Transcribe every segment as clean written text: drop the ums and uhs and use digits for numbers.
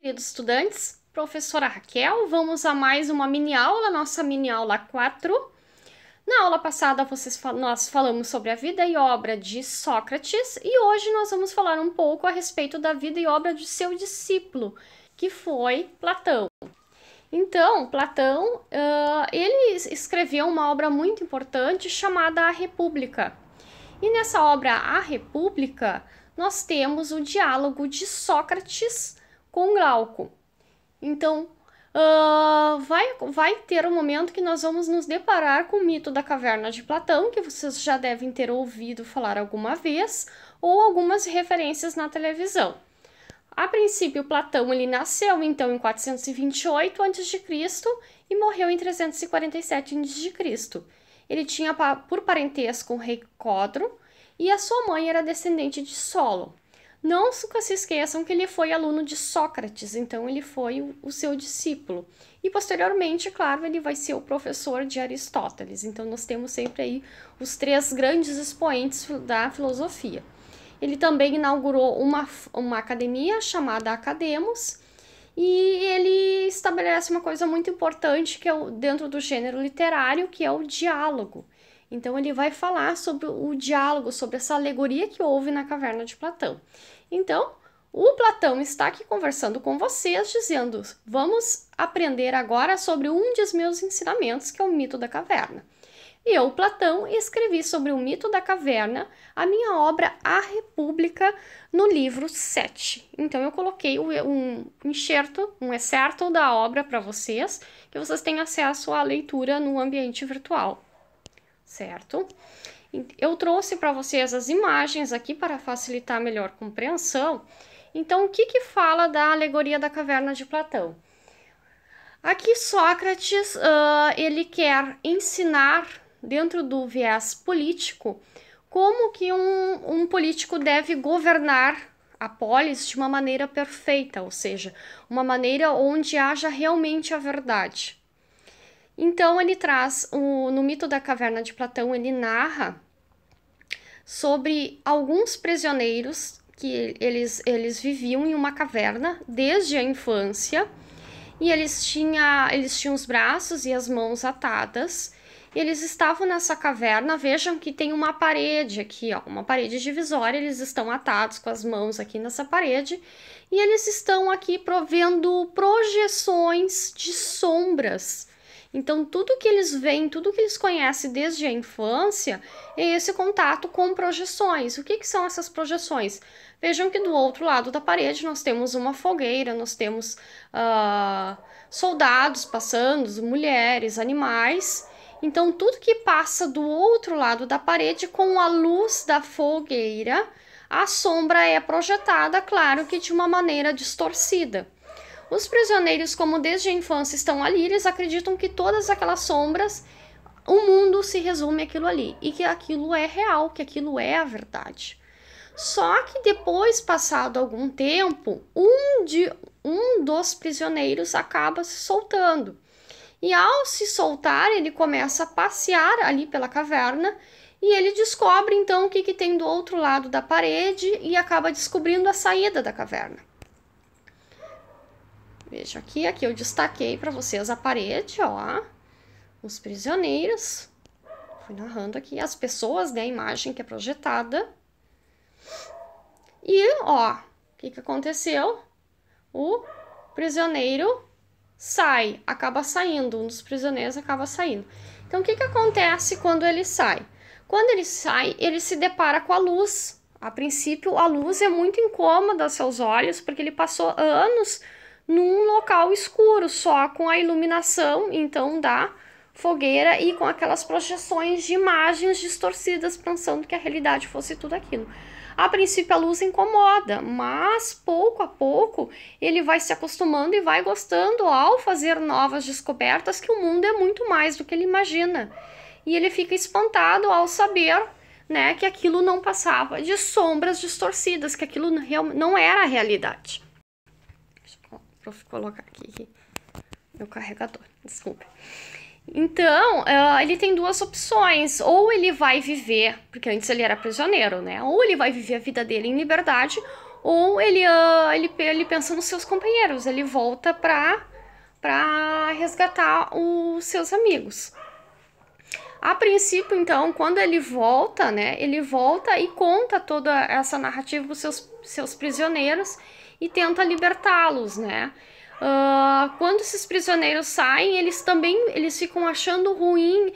Queridos estudantes, professora Raquel, vamos a mais uma mini aula, nossa mini aula 4. Na aula passada nós falamos sobre a vida e obra de Sócrates e hoje nós vamos falar um pouco a respeito da vida e obra de seu discípulo, que foi Platão. Então, Platão, ele escreveu uma obra muito importante chamada A República. E nessa obra A República, nós temos o diálogo de Sócrates com Glauco. Então, vai ter um momento que nós vamos nos deparar com o mito da caverna de Platão, que vocês já devem ter ouvido falar alguma vez, ou algumas referências na televisão. A princípio, Platão ele nasceu então em 428 a.C. e morreu em 347 a.C. Ele tinha por parentesco o rei Codro e a sua mãe era descendente de Solon. Não se esqueçam que ele foi aluno de Sócrates, então ele foi o seu discípulo. E posteriormente, claro, ele vai ser o professor de Aristóteles. Então nós temos sempre aí os três grandes expoentes da filosofia. Ele também inaugurou uma academia chamada Academos e ele estabelece uma coisa muito importante que é dentro do gênero literário, que é o diálogo. Então ele vai falar sobre o diálogo, sobre essa alegoria que houve na caverna de Platão. Então, o Platão está aqui conversando com vocês, dizendo: vamos aprender agora sobre um dos meus ensinamentos, que é o mito da caverna. E eu, Platão, escrevi sobre o mito da caverna a minha obra A República no livro 7. Então eu coloquei um excerto da obra para vocês, que vocês têm acesso à leitura no ambiente virtual, certo? Eu trouxe para vocês as imagens aqui para facilitar a melhor compreensão. Então, o que fala da alegoria da caverna de Platão? Aqui Sócrates, ele quer ensinar, dentro do viés político, como que um político deve governar a polis de uma maneira perfeita, ou seja, uma maneira onde haja realmente a verdade. Então ele traz, no mito da caverna de Platão, ele narra sobre alguns prisioneiros que eles viviam em uma caverna desde a infância e eles tinham os braços e as mãos atadas. Eles estavam nessa caverna, vejam que tem uma parede aqui, ó, uma parede divisória, eles estão atados com as mãos aqui nessa parede e eles estão aqui vendo projeções de sombras. Então, tudo que eles veem, tudo que eles conhecem desde a infância é esse contato com projeções. O que são essas projeções? Vejam que do outro lado da parede nós temos uma fogueira, nós temos soldados passando, mulheres, animais. Então, tudo que passa do outro lado da parede com a luz da fogueira, a sombra é projetada, claro que de uma maneira distorcida. Os prisioneiros, como desde a infância estão ali, eles acreditam que todas aquelas sombras, o mundo se resume àquilo ali, e que aquilo é real, que aquilo é a verdade. Só que depois, passado algum tempo, um dos prisioneiros acaba se soltando. E ao se soltar, ele começa a passear ali pela caverna e ele descobre então o que tem do outro lado da parede e acaba descobrindo a saída da caverna. Veja aqui eu destaquei para vocês a parede, ó, os prisioneiros. Fui narrando aqui as pessoas, né, a imagem que é projetada. E, ó, o que aconteceu? O prisioneiro acaba saindo, um dos prisioneiros acaba saindo. Então, o que acontece quando ele sai? Quando ele sai, ele se depara com a luz. A princípio, a luz é muito incômoda aos seus olhos, porque ele passou anos num local escuro, só com a iluminação, então, da fogueira e com aquelas projeções de imagens distorcidas, pensando que a realidade fosse tudo aquilo. A princípio a luz incomoda, mas pouco a pouco ele vai se acostumando e vai gostando ao fazer novas descobertas que o mundo é muito mais do que ele imagina. E ele fica espantado ao saber, né, que aquilo não passava de sombras distorcidas, que aquilo não era a realidade. Deixa eu colocar aqui meu carregador, desculpe. Então, ele tem duas opções, ou ele vai viver, porque antes ele era prisioneiro, né? Ou ele vai viver a vida dele em liberdade, ou ele pensa nos seus companheiros, ele volta para resgatar os seus amigos. A princípio, então, quando ele volta, né, ele volta e conta toda essa narrativa para os seus prisioneiros e tenta libertá-los, né. Quando esses prisioneiros saem, eles ficam achando ruim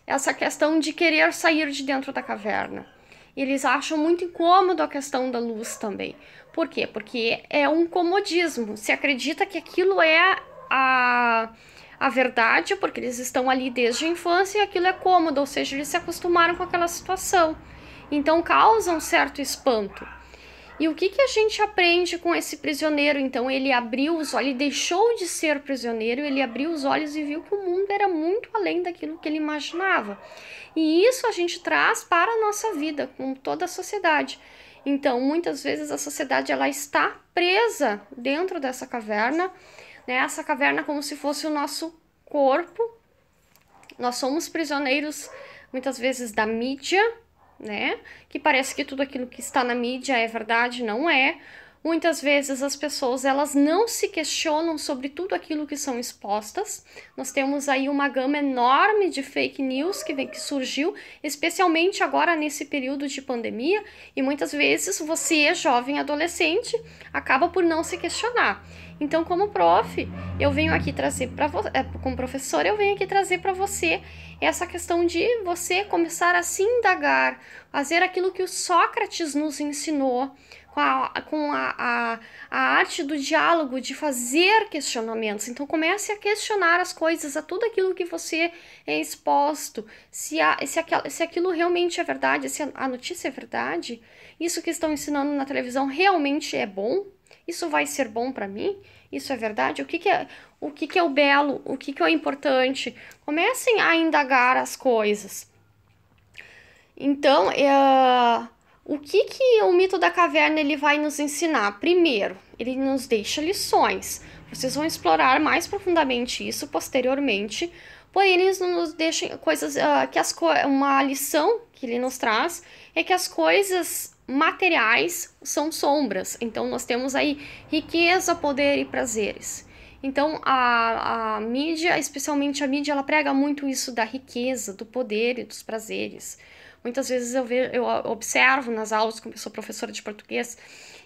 essa questão de querer sair de dentro da caverna. Eles acham muito incômodo a questão da luz também. Por quê? Porque é um comodismo. Se acredita que aquilo é a verdade, porque eles estão ali desde a infância e aquilo é cômodo, ou seja, eles se acostumaram com aquela situação. Então causa um certo espanto. E o que a gente aprende com esse prisioneiro? Então ele abriu os olhos, ele deixou de ser prisioneiro, ele abriu os olhos e viu que o mundo era muito além daquilo que ele imaginava. E isso a gente traz para a nossa vida, com toda a sociedade. Então, muitas vezes a sociedade ela está presa dentro dessa caverna, né? Essa caverna como se fosse o nosso corpo. Nós somos prisioneiros, muitas vezes, da mídia, né? Que parece que tudo aquilo que está na mídia é verdade, não é. Muitas vezes as pessoas elas não se questionam sobre tudo aquilo que são expostas. Nós temos aí uma gama enorme de fake news que surgiu, especialmente agora nesse período de pandemia, e muitas vezes você, jovem adolescente, acaba por não se questionar. Então, como prof, eu venho aqui trazer para você, como professora, eu venho aqui trazer para você essa questão de você começar a se indagar, fazer aquilo que o Sócrates nos ensinou, com a arte do diálogo, de fazer questionamentos. Então comece a questionar as coisas, a tudo aquilo que você é exposto, se aquilo realmente é verdade, se a notícia é verdade, isso que estão ensinando na televisão realmente é bom, isso vai ser bom para mim, isso é verdade, o que é o belo, o que é o importante. Comecem a indagar as coisas. Então, o que o mito da caverna ele vai nos ensinar? Primeiro, ele nos deixa lições. Vocês vão explorar mais profundamente isso posteriormente. Porém, eles nos deixam coisas uma lição que ele nos traz é que as coisas materiais são sombras. Então, nós temos aí riqueza, poder e prazeres. Então, a mídia, especialmente a mídia, ela prega muito isso da riqueza, do poder e dos prazeres. Muitas vezes eu observo nas aulas, como eu sou professora de português,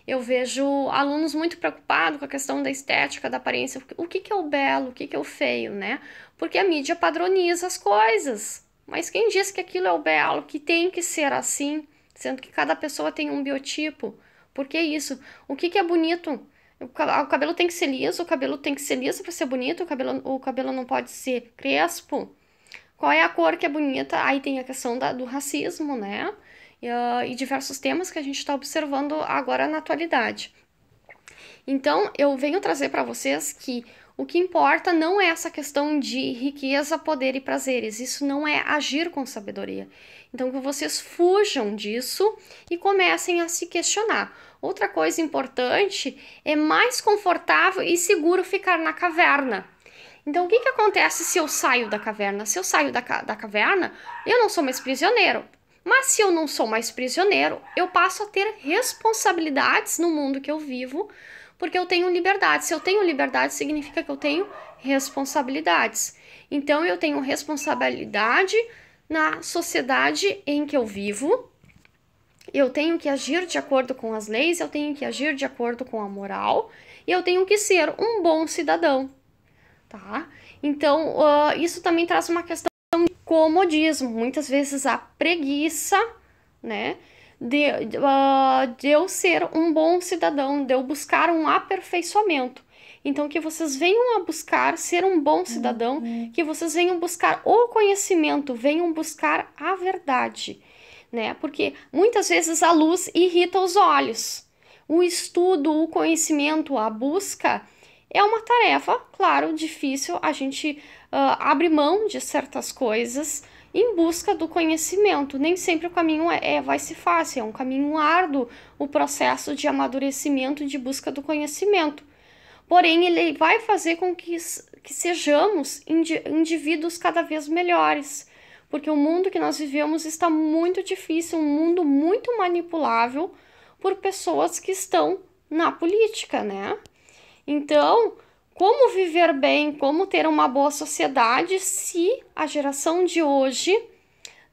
eu vejo alunos muito preocupados com a questão da estética, da aparência. O que é o belo, o que é o feio, né? Porque a mídia padroniza as coisas. Mas quem diz que aquilo é o belo, que tem que ser assim, sendo que cada pessoa tem um biotipo? Por que isso? O que é bonito? O cabelo tem que ser liso, o cabelo tem que ser liso para ser bonito, o cabelo não pode ser crespo. Qual é a cor que é bonita? Aí tem a questão do racismo, né? E diversos temas que a gente está observando agora na atualidade. Então, eu venho trazer para vocês que o que importa não é essa questão de riqueza, poder e prazeres. Isso não é agir com sabedoria. Então, que vocês fujam disso e comecem a se questionar. Outra coisa importante é mais confortável e seguro ficar na caverna. Então, o que acontece se eu saio da caverna? Se eu saio da caverna, eu não sou mais prisioneiro. Mas se eu não sou mais prisioneiro, eu passo a ter responsabilidades no mundo que eu vivo, porque eu tenho liberdade. Se eu tenho liberdade, significa que eu tenho responsabilidades. Então, eu tenho responsabilidade na sociedade em que eu vivo. Eu tenho que agir de acordo com as leis, eu tenho que agir de acordo com a moral, e eu tenho que ser um bom cidadão. Tá? Então, isso também traz uma questão de comodismo, muitas vezes a preguiça, né, de eu ser um bom cidadão, de eu buscar um aperfeiçoamento. Então, que vocês venham a buscar ser um bom cidadão, que vocês venham buscar o conhecimento, venham buscar a verdade, né, porque muitas vezes a luz irrita os olhos. O estudo, o conhecimento, a busca é uma tarefa, claro, difícil, a gente abre mão de certas coisas em busca do conhecimento. Nem sempre o caminho vai ser fácil, é um caminho árduo o processo de amadurecimento e de busca do conhecimento. Porém, ele vai fazer com que sejamos indivíduos cada vez melhores, porque o mundo que nós vivemos está muito difícil, um mundo muito manipulável, por pessoas que estão na política, né? Então, como viver bem, como ter uma boa sociedade se a geração de hoje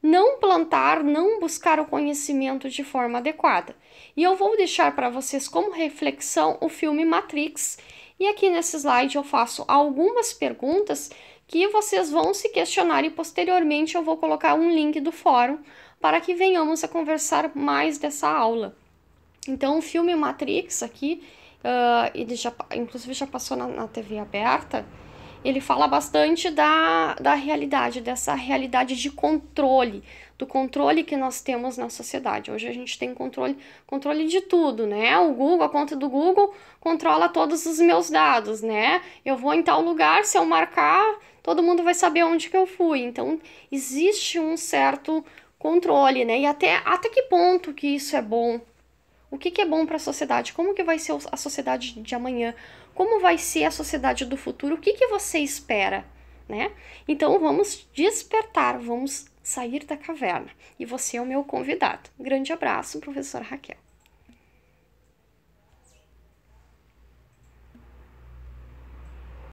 não plantar, não buscar o conhecimento de forma adequada? E eu vou deixar para vocês como reflexão o filme Matrix. E aqui nesse slide eu faço algumas perguntas que vocês vão se questionar e posteriormente eu vou colocar um link do fórum para que venhamos a conversar mais dessa aula. Então, o filme Matrix aqui, ele inclusive já passou na TV aberta, ele fala bastante da realidade, dessa realidade de controle, do controle que nós temos na sociedade. Hoje a gente tem controle de tudo, né? O Google, a conta do Google controla todos os meus dados, né? Eu vou em tal lugar, se eu marcar, todo mundo vai saber onde que eu fui. Então, existe um certo controle, né? E até que ponto que isso é bom? O que é bom para a sociedade? Como que vai ser a sociedade de amanhã? Como vai ser a sociedade do futuro? O que você espera, né? Então, vamos despertar, vamos sair da caverna. E você é o meu convidado. Grande abraço, professora Raquel.